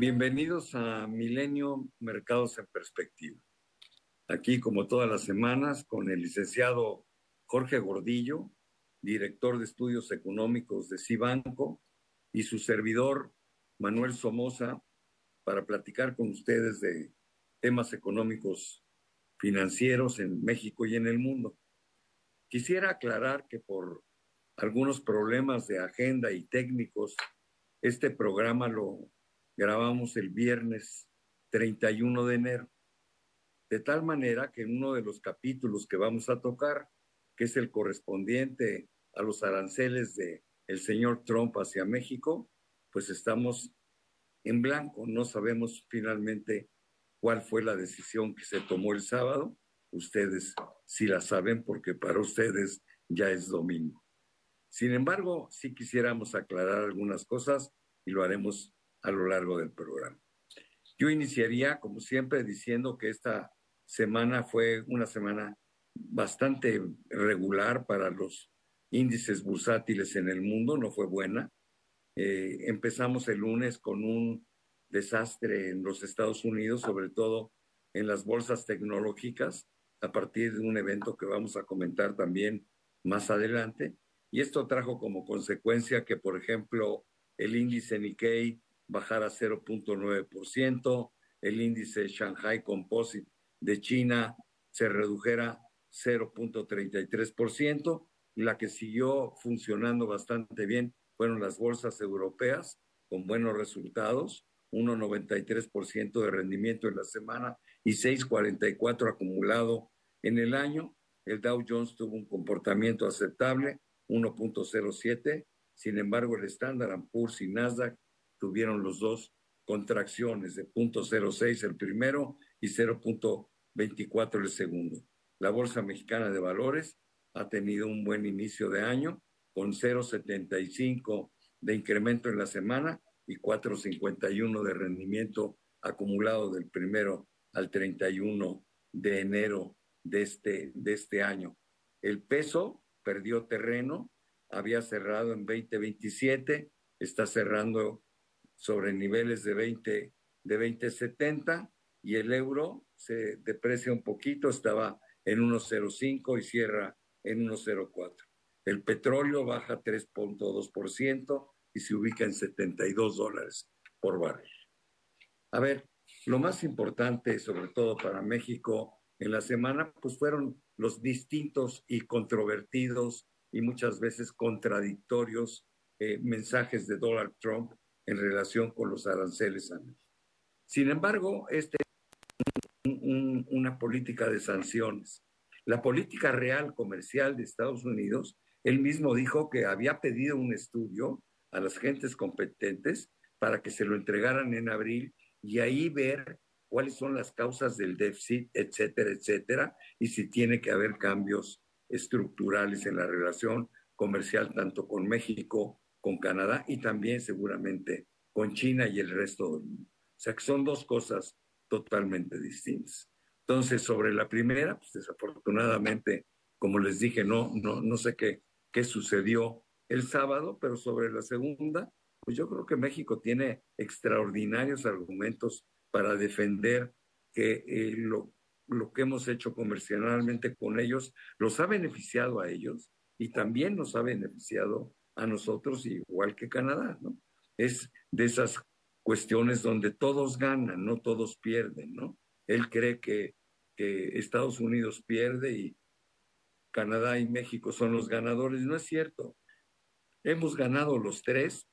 Bienvenidos a Milenio Mercados en Perspectiva. Aquí, como todas las semanas, con el licenciado Jorge Gordillo, director de estudios económicos de Cibanco, y su servidor Manuel Somoza, para platicar con ustedes de temas económicos financieros en México y en el mundo. Quisiera aclarar que por algunos problemas de agenda y técnicos, este programa lo grabamos el viernes 31 de enero, de tal manera que en uno de los capítulos que vamos a tocar, que es el correspondiente a los aranceles de el señor Trump hacia México, pues estamos en blanco, no sabemos finalmente cuál fue la decisión que se tomó el sábado. Ustedes sí la saben porque para ustedes ya es domingo. Sin embargo, sí quisiéramos aclarar algunas cosas y lo haremos a lo largo del programa. Yo iniciaría, como siempre, diciendo que esta semana fue una semana bastante regular para los índices bursátiles en el mundo, no fue buena. Empezamos el lunes con un desastre en los Estados Unidos, sobre todo en las bolsas tecnológicas, a partir de un evento que vamos a comentar también más adelante. Y esto trajo como consecuencia que, por ejemplo, el índice Nikkei bajara 0.9%, el índice Shanghai Composite de China se redujera 0.33%, y la que siguió funcionando bastante bien fueron las bolsas europeas con buenos resultados, 1,93% de rendimiento en la semana y 6,44% acumulado en el año. El Dow Jones tuvo un comportamiento aceptable, 1.07%. Sin embargo, el Standard Poor's y Nasdaq tuvieron los dos contracciones de 0.06 el primero y 0.24 el segundo. La Bolsa Mexicana de Valores ha tenido un buen inicio de año, con 0.75 de incremento en la semana y 4.51 de rendimiento acumulado del primero al 31 de enero de este año. El peso perdió terreno, había cerrado en 20.27, está cerrando sobre niveles de 20.70, y el euro se deprecia un poquito, estaba en 1.05 y cierra en 1.04. El petróleo baja 3.2% y se ubica en $72 por barril. A ver, lo más importante, sobre todo para México en la semana, pues fueron los distintos y controvertidos y muchas veces contradictorios mensajes de Donald Trump en relación con los aranceles a México. Sin embargo, una política de sanciones. La política real comercial de Estados Unidos, él mismo dijo que había pedido un estudio a las gentes competentes para que se lo entregaran en abril y ahí ver cuáles son las causas del déficit, etcétera, etcétera, y si tiene que haber cambios estructurales en la relación comercial tanto con México, con Canadá y también seguramente con China y el resto del mundo. O sea que son dos cosas totalmente distintas. Entonces, sobre la primera, pues desafortunadamente, como les dije, no sé qué sucedió el sábado, pero sobre la segunda, pues yo creo que México tiene extraordinarios argumentos para defender que lo que hemos hecho comercialmente con ellos los ha beneficiado a ellos y también nos ha beneficiado a nosotros, igual que Canadá, ¿no? Es de esas cuestiones donde todos ganan, no todos pierden, ¿no? Él cree que Estados Unidos pierde y Canadá y México son los ganadores. No es cierto. Hemos ganado los tres,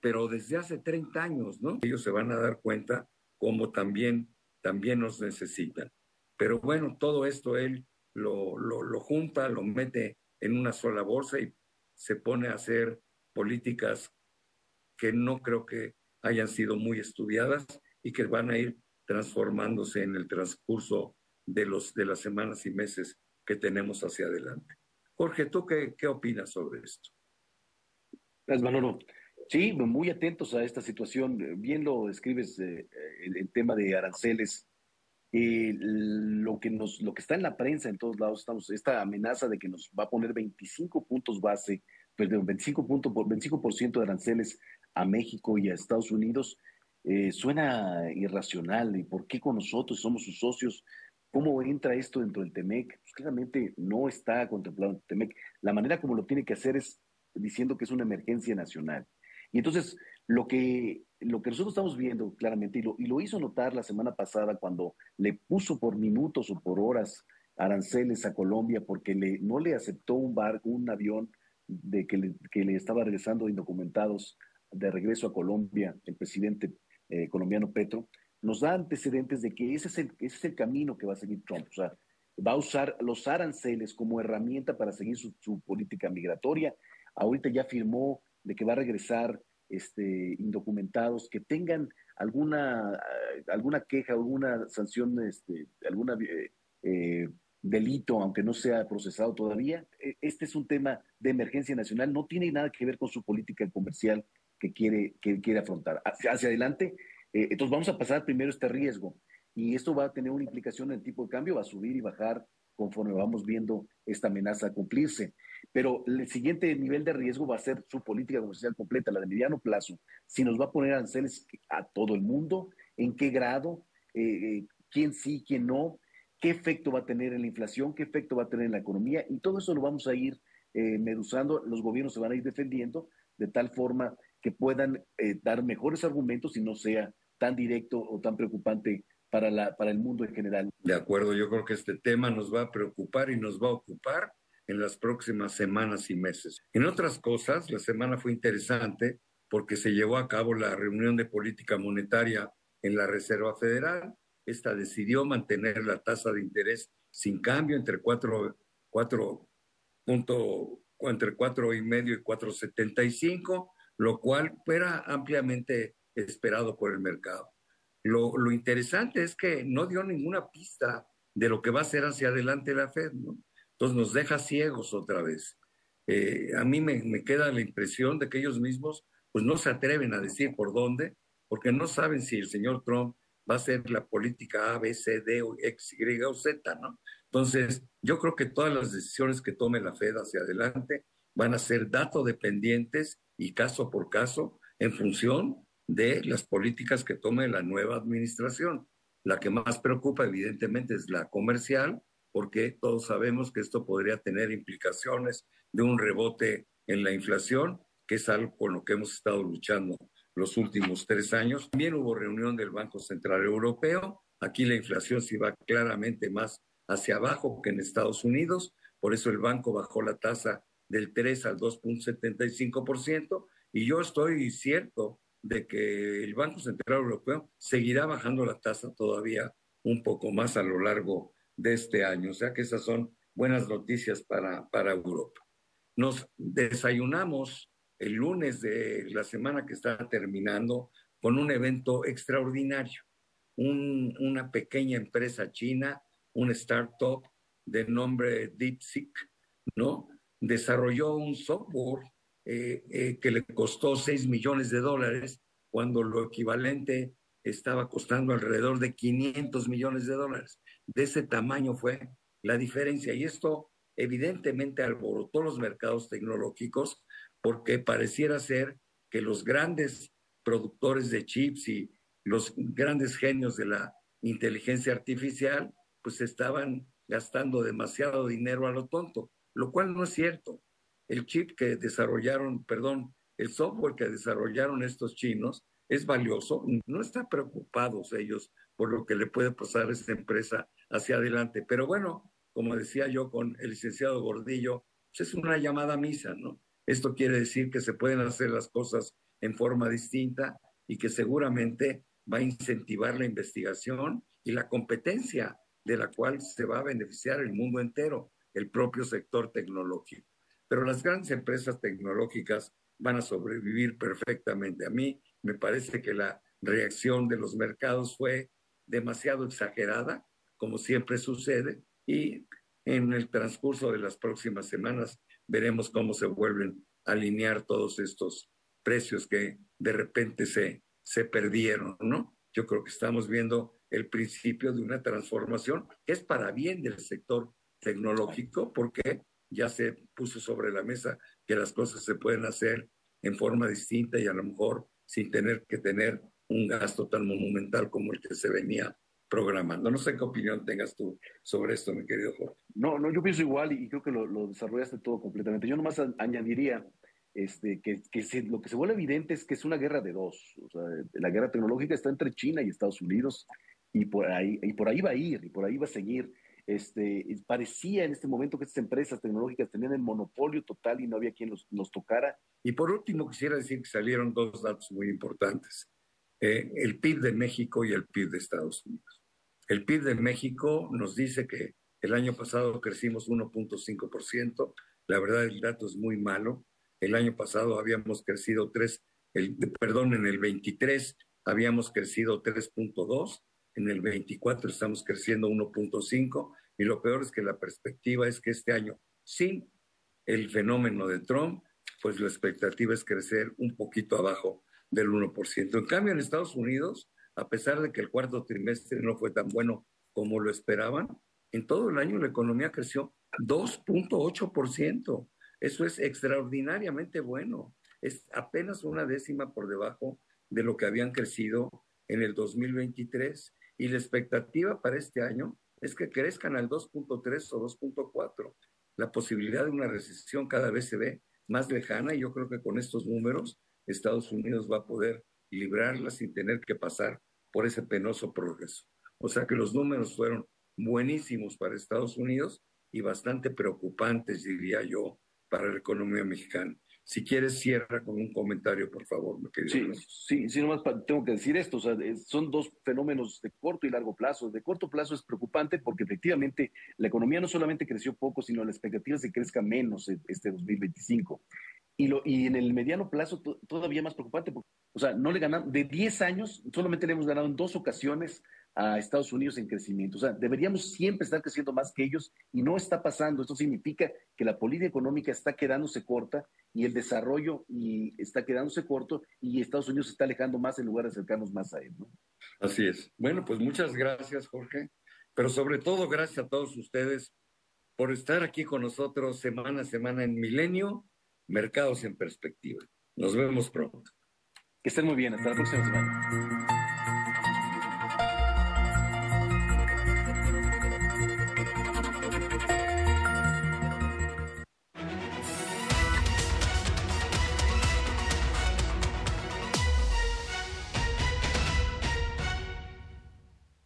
pero desde hace 30 años, ¿no? Ellos se van a dar cuenta cómo también nos necesitan. Pero bueno, todo esto él lo junta, lo mete en una sola bolsa y se pone a hacer políticas que no creo que hayan sido muy estudiadas y que van a ir transformándose en el transcurso de las semanas y meses que tenemos hacia adelante. Jorge, ¿tú qué opinas sobre esto? Gracias, Manolo. Sí, muy atentos a esta situación. Bien lo describes, el tema de aranceles. Lo que está en la prensa en todos lados, esta amenaza de que nos va a poner 25 puntos base, perdón, 25% de aranceles a México y a Estados Unidos, suena irracional. ¿Y por qué con nosotros somos sus socios? ¿Cómo entra esto dentro del TEMEC? Pues claramente no está contemplado en el TEMEC. La manera como lo tiene que hacer es diciendo que es una emergencia nacional. Y entonces, lo que nosotros estamos viendo claramente, y lo hizo notar la semana pasada cuando le puso por minutos o por horas aranceles a Colombia porque no le aceptó un avión que le estaba regresando indocumentados de regreso a Colombia, el presidente colombiano Petro, nos da antecedentes de que ese es el camino que va a seguir Trump. O sea, va a usar los aranceles como herramienta para seguir su política migratoria. Ahorita ya firmó de que va a regresar indocumentados que tengan alguna queja, alguna sanción, alguna delito, aunque no sea procesado todavía. Este es un tema de emergencia nacional, no tiene nada que ver con su política comercial que quiere afrontar. Hacia adelante, entonces vamos a pasar primero este riesgo y esto va a tener una implicación en el tipo de cambio, va a subir y bajar conforme vamos viendo esta amenaza cumplirse. Pero el siguiente nivel de riesgo va a ser su política comercial completa, la de mediano plazo. Si nos va a poner aranceles a todo el mundo, en qué grado, quién sí, quién no, qué efecto va a tener en la inflación, qué efecto va a tener en la economía, y todo eso lo vamos a ir medusando, los gobiernos se van a ir defendiendo de tal forma que puedan dar mejores argumentos y no sea tan directo o tan preocupante para el mundo en general. De acuerdo, yo creo que este tema nos va a preocupar y nos va a ocupar en las próximas semanas y meses. En otras cosas, la semana fue interesante porque se llevó a cabo la reunión de política monetaria en la Reserva Federal. Esta decidió mantener la tasa de interés sin cambio entre 4,5 y 4,75, lo cual era ampliamente esperado por el mercado. Lo interesante es que no dio ninguna pista de lo que va a hacer hacia adelante la Fed, ¿no? Entonces nos deja ciegos otra vez. A mí me queda la impresión de que ellos mismos pues no se atreven a decir por dónde, porque no saben si el señor Trump va a hacer la política A, B, C, D, o X, Y o Z, ¿no? Entonces, yo creo que todas las decisiones que tome la Fed hacia adelante van a ser dato dependientes y caso por caso en función de las políticas que tome la nueva administración. La que más preocupa, evidentemente, es la comercial, porque todos sabemos que esto podría tener implicaciones de un rebote en la inflación, que es algo con lo que hemos estado luchando los últimos 3 años. También hubo reunión del Banco Central Europeo. Aquí la inflación sí va claramente más hacia abajo que en Estados Unidos. Por eso el banco bajó la tasa del 3 al 2,75%. Y yo estoy cierto de que el Banco Central Europeo seguirá bajando la tasa todavía un poco más a lo largo de este año. O sea que esas son buenas noticias para Europa. Nos desayunamos el lunes de la semana que está terminando con un evento extraordinario. Una pequeña empresa china, un startup de nombre DeepSeek, ¿no? Desarrolló un software que le costó $6 millones cuando lo equivalente estaba costando alrededor de $500 millones. De ese tamaño fue la diferencia. Y esto evidentemente alborotó los mercados tecnológicos porque pareciera ser que los grandes productores de chips y los grandes genios de la inteligencia artificial pues estaban gastando demasiado dinero a lo tonto, lo cual no es cierto. El chip que desarrollaron, perdón, el software que desarrollaron estos chinos es valioso, no están preocupados ellos por lo que le puede pasar a esta empresa hacia adelante. Pero bueno, como decía yo con el licenciado Gordillo, pues es una llamada a misa, ¿no? Esto quiere decir que se pueden hacer las cosas en forma distinta y que seguramente va a incentivar la investigación y la competencia de la cual se va a beneficiar el mundo entero, el propio sector tecnológico. Pero las grandes empresas tecnológicas van a sobrevivir perfectamente. A mí me parece que la reacción de los mercados fue demasiado exagerada, como siempre sucede, y en el transcurso de las próximas semanas veremos cómo se vuelven a alinear todos estos precios que de repente se perdieron, ¿no? Yo creo que estamos viendo el principio de una transformación que es para bien del sector tecnológico, porque ya se puso sobre la mesa que las cosas se pueden hacer en forma distinta y a lo mejor sin tener que tener un gasto tan monumental como el que se venía programando. No sé qué opinión tengas tú sobre esto, mi querido Jorge. No, yo pienso igual y creo que lo desarrollaste todo completamente. Yo nomás añadiría lo que se vuelve evidente es que es una guerra de dos. O sea, la guerra tecnológica está entre China y Estados Unidos y por ahí va a ir y por ahí va a seguir. Parecía en este momento que estas empresas tecnológicas tenían el monopolio total y no había quien los tocara. Y por último, quisiera decir que salieron dos datos muy importantes. El PIB de México y el PIB de Estados Unidos. El PIB de México nos dice que el año pasado crecimos 1.5%. La verdad, el dato es muy malo. El año pasado habíamos crecido en el 23 habíamos crecido 3.2, en el 24 estamos creciendo 1.5, y lo peor es que la perspectiva es que este año, sin el fenómeno de Trump, pues la expectativa es crecer un poquito abajo del 1%. En cambio, en Estados Unidos, a pesar de que el cuarto trimestre no fue tan bueno como lo esperaban, en todo el año la economía creció 2.8%. Eso es extraordinariamente bueno. Es apenas una décima por debajo de lo que habían crecido en el 2023. Y la expectativa para este año es que crezcan al 2.3 o 2.4. La posibilidad de una recesión cada vez se ve más lejana, y yo creo que con estos números Estados Unidos va a poder librarla sin tener que pasar por ese penoso progreso. O sea que los números fueron buenísimos para Estados Unidos y bastante preocupantes, diría yo, para la economía mexicana. Si quieres, cierra con un comentario, por favor, mi querido. Sí, nomás tengo que decir esto, o sea, son dos fenómenos de corto y largo plazo. De corto plazo es preocupante porque efectivamente la economía no solamente creció poco, sino la expectativa es que crezca menos este 2025. Y en el mediano plazo todavía más preocupante, porque, o sea, no le ganamos, de 10 años, solamente le hemos ganado en 2 ocasiones a Estados Unidos en crecimiento. O sea, deberíamos siempre estar creciendo más que ellos y no está pasando. Esto significa que la política económica está quedándose corta y el desarrollo está quedándose corto y Estados Unidos se está alejando más en lugar de acercarnos más a él, ¿no? Así es. Bueno, pues muchas gracias, Jorge, pero sobre todo gracias a todos ustedes por estar aquí con nosotros semana a semana en Milenio, Mercados en Perspectiva. Nos vemos pronto. Que estén muy bien. Hasta la próxima semana.